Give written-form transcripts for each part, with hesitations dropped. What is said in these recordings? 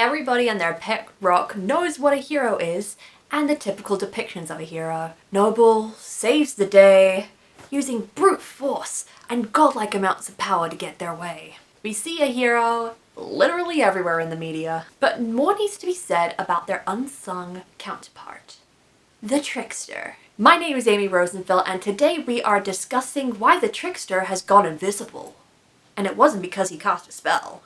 everybody and their pet rock knows what a hero is and the typical depictions of a hero. Noble, saves the day, using brute force and godlike amounts of power to get their way. We see a hero literally everywhere in the media, but more needs to be said about their unsung counterpart, the trickster. My name is Amy Rosenfeld, and today we are discussing why the trickster has gone invisible. And it wasn't because he cast a spell.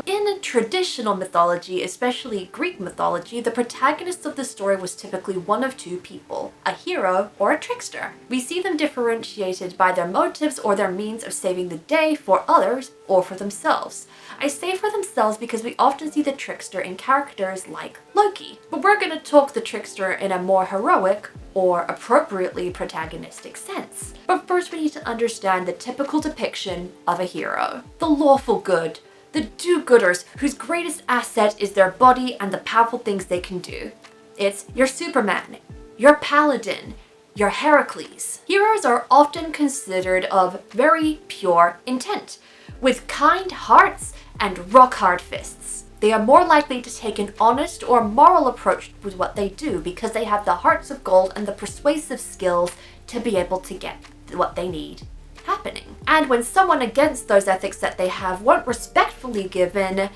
In traditional mythology, especially Greek mythology, the protagonist of the story was typically one of two people, a hero or a trickster. We see them differentiated by their motives or their means of saving the day for others or for themselves. I say for themselves because we often see the trickster in characters like Loki, but we're going to talk the trickster in a more heroic or appropriately protagonistic sense. But first we need to understand the typical depiction of a hero. The lawful good, the do-gooders whose greatest asset is their body and the powerful things they can do. It's your Superman, your Paladin, your Heracles. Heroes are often considered of very pure intent, with kind hearts and rock-hard fists. They are more likely to take an honest or moral approach with what they do because they have the hearts of gold and the persuasive skills to be able to get what they need happening. And when someone against those ethics that they have weren't respectfully given,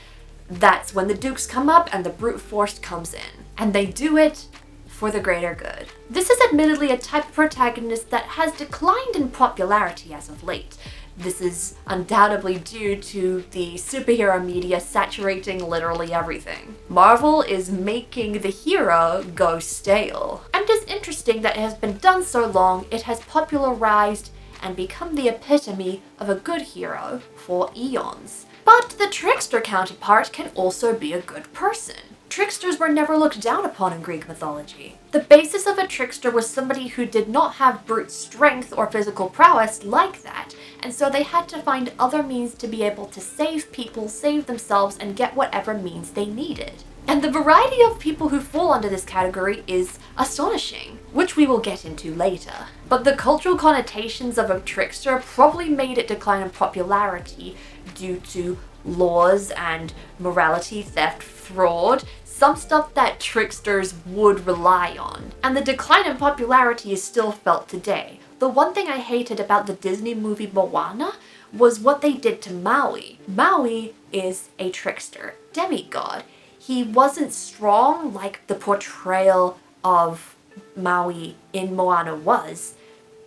that's when the dukes come up and the brute force comes in. And they do it for the greater good. This is admittedly a type of protagonist that has declined in popularity as of late. This is undoubtedly due to the superhero media saturating literally everything. Marvel is making the hero go stale. And it's interesting that it has been done so long, it has popularized and become the epitome of a good hero for eons. But the trickster counterpart can also be a good person. Tricksters were never looked down upon in Greek mythology. The basis of a trickster was somebody who did not have brute strength or physical prowess like that, and so they had to find other means to be able to save people, save themselves, and get whatever means they needed. And the variety of people who fall under this category is astonishing, which we will get into later. But the cultural connotations of a trickster probably made it decline in popularity due to laws and morality, theft, fraud, some stuff that tricksters would rely on. And the decline in popularity is still felt today. The one thing I hated about the Disney movie Moana was what they did to Maui. Maui is a trickster, demigod. He wasn't strong like the portrayal of Maui in Moana was.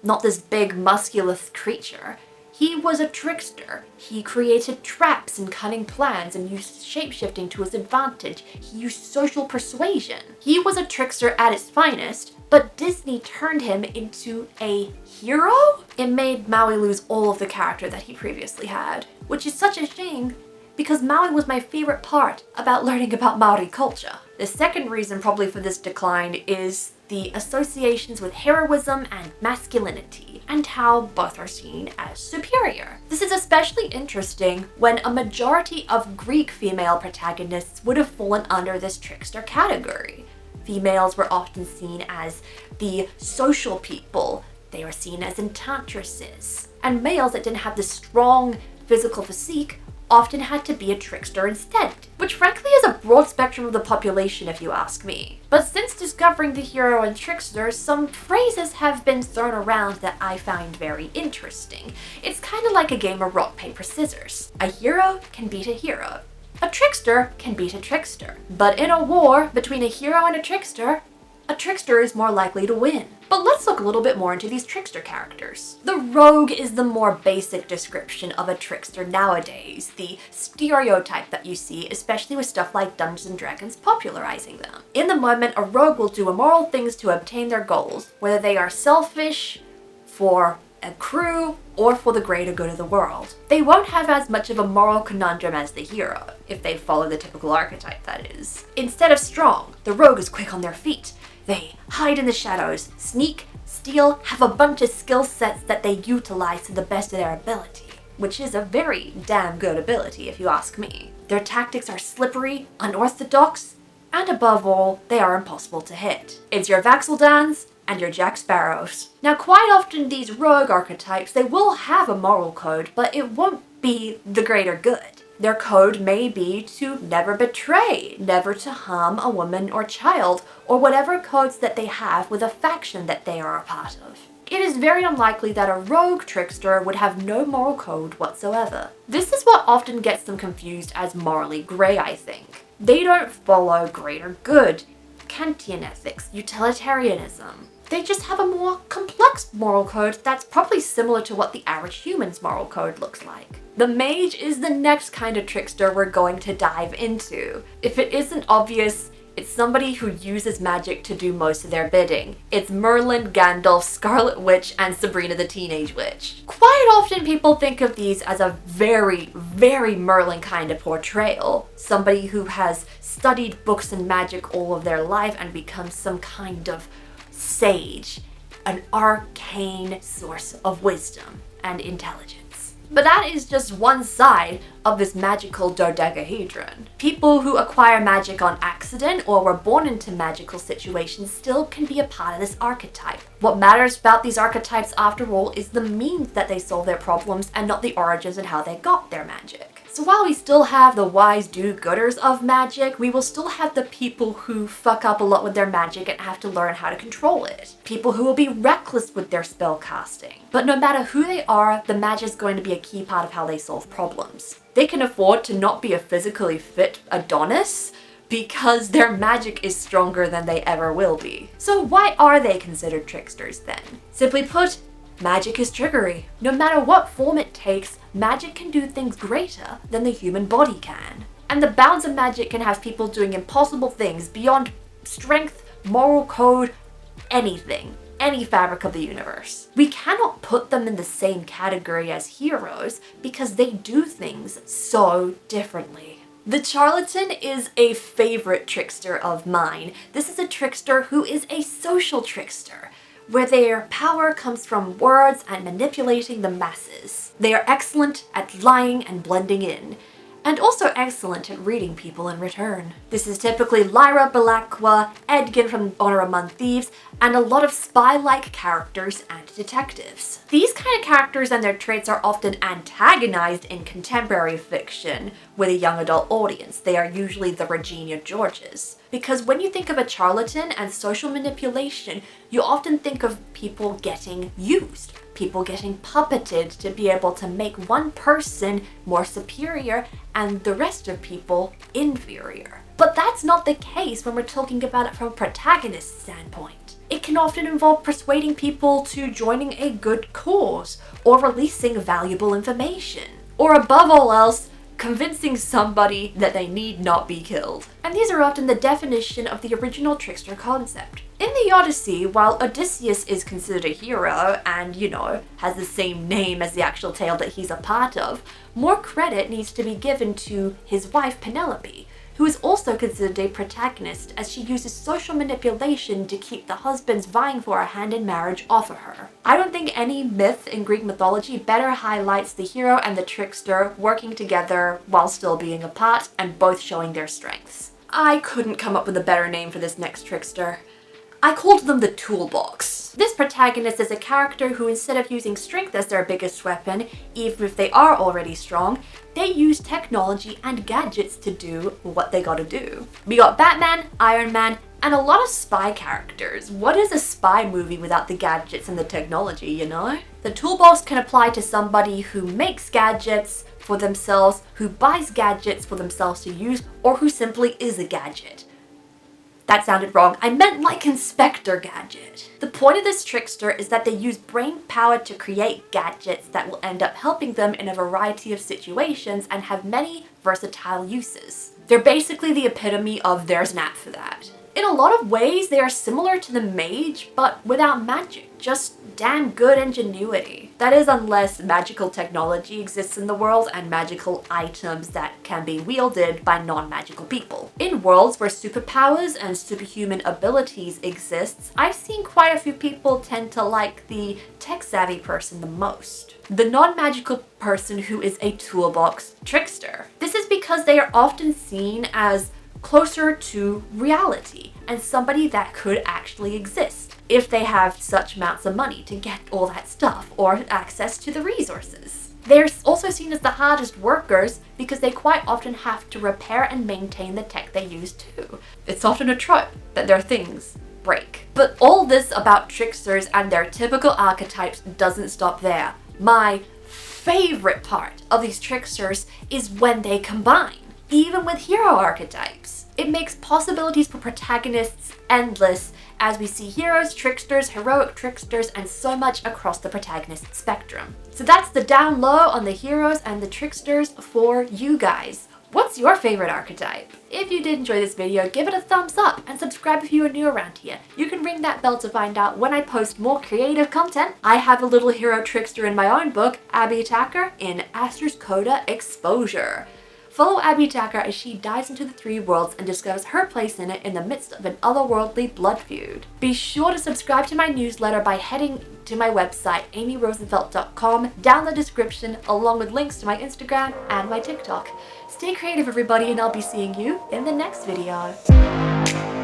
Not this big musculous creature. He was a trickster. He created traps and cunning plans and used shapeshifting to his advantage. He used social persuasion. He was a trickster at its finest, but Disney turned him into a hero? It made Maui lose all of the character that he previously had, which is such a shame because Maui was my favorite part about learning about Maori culture. The second reason probably for this decline is the associations with heroism and masculinity, and how both are seen as superior. This is especially interesting when a majority of Greek female protagonists would have fallen under this trickster category. Females were often seen as the social people. They were seen as enchantresses. And males that didn't have the strong physical physique often had to be a trickster instead, which frankly is a broad spectrum of the population if you ask me. But since discovering the hero and trickster, some phrases have been thrown around that I find very interesting. It's kind of like a game of rock, paper, scissors. A hero can beat a hero. A trickster can beat a trickster. But in a war between a hero and a trickster is more likely to win. But let's look a little bit more into these trickster characters. The rogue is the more basic description of a trickster nowadays, the stereotype that you see, especially with stuff like Dungeons & Dragons popularizing them. In the moment, a rogue will do immoral things to obtain their goals, whether they are selfish, for a crew, or for the greater good of the world. They won't have as much of a moral conundrum as the hero, if they follow the typical archetype, that is. Instead of strong, the rogue is quick on their feet. They hide in the shadows, sneak, steal, have a bunch of skill sets that they utilize to the best of their ability, which is a very damn good ability if you ask me. Their tactics are slippery, unorthodox, and above all, they are impossible to hit. It's your Vax'ildans and your Jack Sparrows. Now, quite often these rogue archetypes, they will have a moral code, but it won't be the greater good. Their code may be to never betray, never to harm a woman or child, or whatever codes that they have with a faction that they are a part of. It is very unlikely that a rogue trickster would have no moral code whatsoever. This is what often gets them confused as morally grey, I think. They don't follow greater good, Kantian ethics, utilitarianism. They just have a more complex moral code that's probably similar to what the average human's moral code looks like. The mage is the next kind of trickster we're going to dive into. If it isn't obvious, it's somebody who uses magic to do most of their bidding. It's Merlin, Gandalf, Scarlet Witch, and Sabrina the Teenage Witch. Quite often people think of these as a very, very Merlin kind of portrayal. Somebody who has studied books and magic all of their life and become some kind of sage, an arcane source of wisdom and intelligence. But that is just one side of this magical dodecahedron. People who acquire magic on accident or were born into magical situations still can be a part of this archetype. What matters about these archetypes, after all, is the means that they solve their problems and not the origins and how they got their magic. So while we still have the wise do-gooders of magic, we will still have the people who fuck up a lot with their magic and have to learn how to control it. People who will be reckless with their spell casting. But no matter who they are, the magic is going to be a key part of how they solve problems. They can afford to not be a physically fit Adonis because their magic is stronger than they ever will be. So why are they considered tricksters then? Simply put, magic is trickery. No matter what form it takes, magic can do things greater than the human body can. And the bounds of magic can have people doing impossible things beyond strength, moral code, anything. Any fabric of the universe. We cannot put them in the same category as heroes because they do things so differently. The charlatan is a favorite trickster of mine. This is a trickster who is a social trickster, where their power comes from words and manipulating the masses. They are excellent at lying and blending in, and also excellent at reading people in return. This is typically Lyra Belacqua, Edgin from Honor Among Thieves, and a lot of spy-like characters and detectives. These kind of characters and their traits are often antagonized in contemporary fiction with a young adult audience. They are usually the Regina Georges. Because when you think of a charlatan and social manipulation, you often think of people getting used, people getting puppeted to be able to make one person more superior and the rest of people inferior. But that's not the case when we're talking about it from a protagonist standpoint. It can often involve persuading people to joining a good cause, or releasing valuable information, or above all else, convincing somebody that they need not be killed. And these are often the definition of the original trickster concept. In the Odyssey, while Odysseus is considered a hero and, has the same name as the actual tale that he's a part of, more credit needs to be given to his wife Penelope, who is also considered a protagonist as she uses social manipulation to keep the husbands vying for a hand in marriage off of her. I don't think any myth in Greek mythology better highlights the hero and the trickster working together while still being apart and both showing their strengths. I couldn't come up with a better name for this next trickster. I called them the Toolbox. This protagonist is a character who, instead of using strength as their biggest weapon, even if they are already strong, they use technology and gadgets to do what they gotta do. We got Batman, Iron Man, and a lot of spy characters. What is a spy movie without the gadgets and the technology, The Toolbox can apply to somebody who makes gadgets for themselves, who buys gadgets for themselves to use, or who simply is a gadget. That sounded wrong. I meant like Inspector Gadget. The point of this trickster is that they use brain power to create gadgets that will end up helping them in a variety of situations and have many versatile uses. They're basically the epitome of there's an app for that. In a lot of ways, they are similar to the mage, but without magic. Just damn good ingenuity. That is, unless magical technology exists in the world and magical items that can be wielded by non-magical people. In worlds where superpowers and superhuman abilities exist, I've seen quite a few people tend to like the tech-savvy person the most. The non-magical person who is a toolbox trickster. This is because they are often seen as closer to reality and somebody that could actually exist. if they have such amounts of money to get all that stuff or access to the resources. They're also seen as the hardest workers because they quite often have to repair and maintain the tech they use too. It's often a trope that their things break. But all this about tricksters and their typical archetypes doesn't stop there. My favorite part of these tricksters is when they combine, even with hero archetypes. It makes possibilities for protagonists endless as we see heroes, tricksters, heroic tricksters, and so much across the protagonist spectrum. So that's the down low on the heroes and the tricksters for you guys. What's your favorite archetype? If you did enjoy this video, give it a thumbs up and subscribe if you are new around here. You can ring that bell to find out when I post more creative content. I have a little hero trickster in my own book, Abby Attacker, in ASTER'S CODA Exposure. Follow Abby Attacker as she dives into the three worlds and discovers her place in it in the midst of an otherworldly blood feud. Be sure to subscribe to my newsletter by heading to my website, amyrosenfeld.com, down the description, along with links to my Instagram and my TikTok. Stay creative, everybody, and I'll be seeing you in the next video.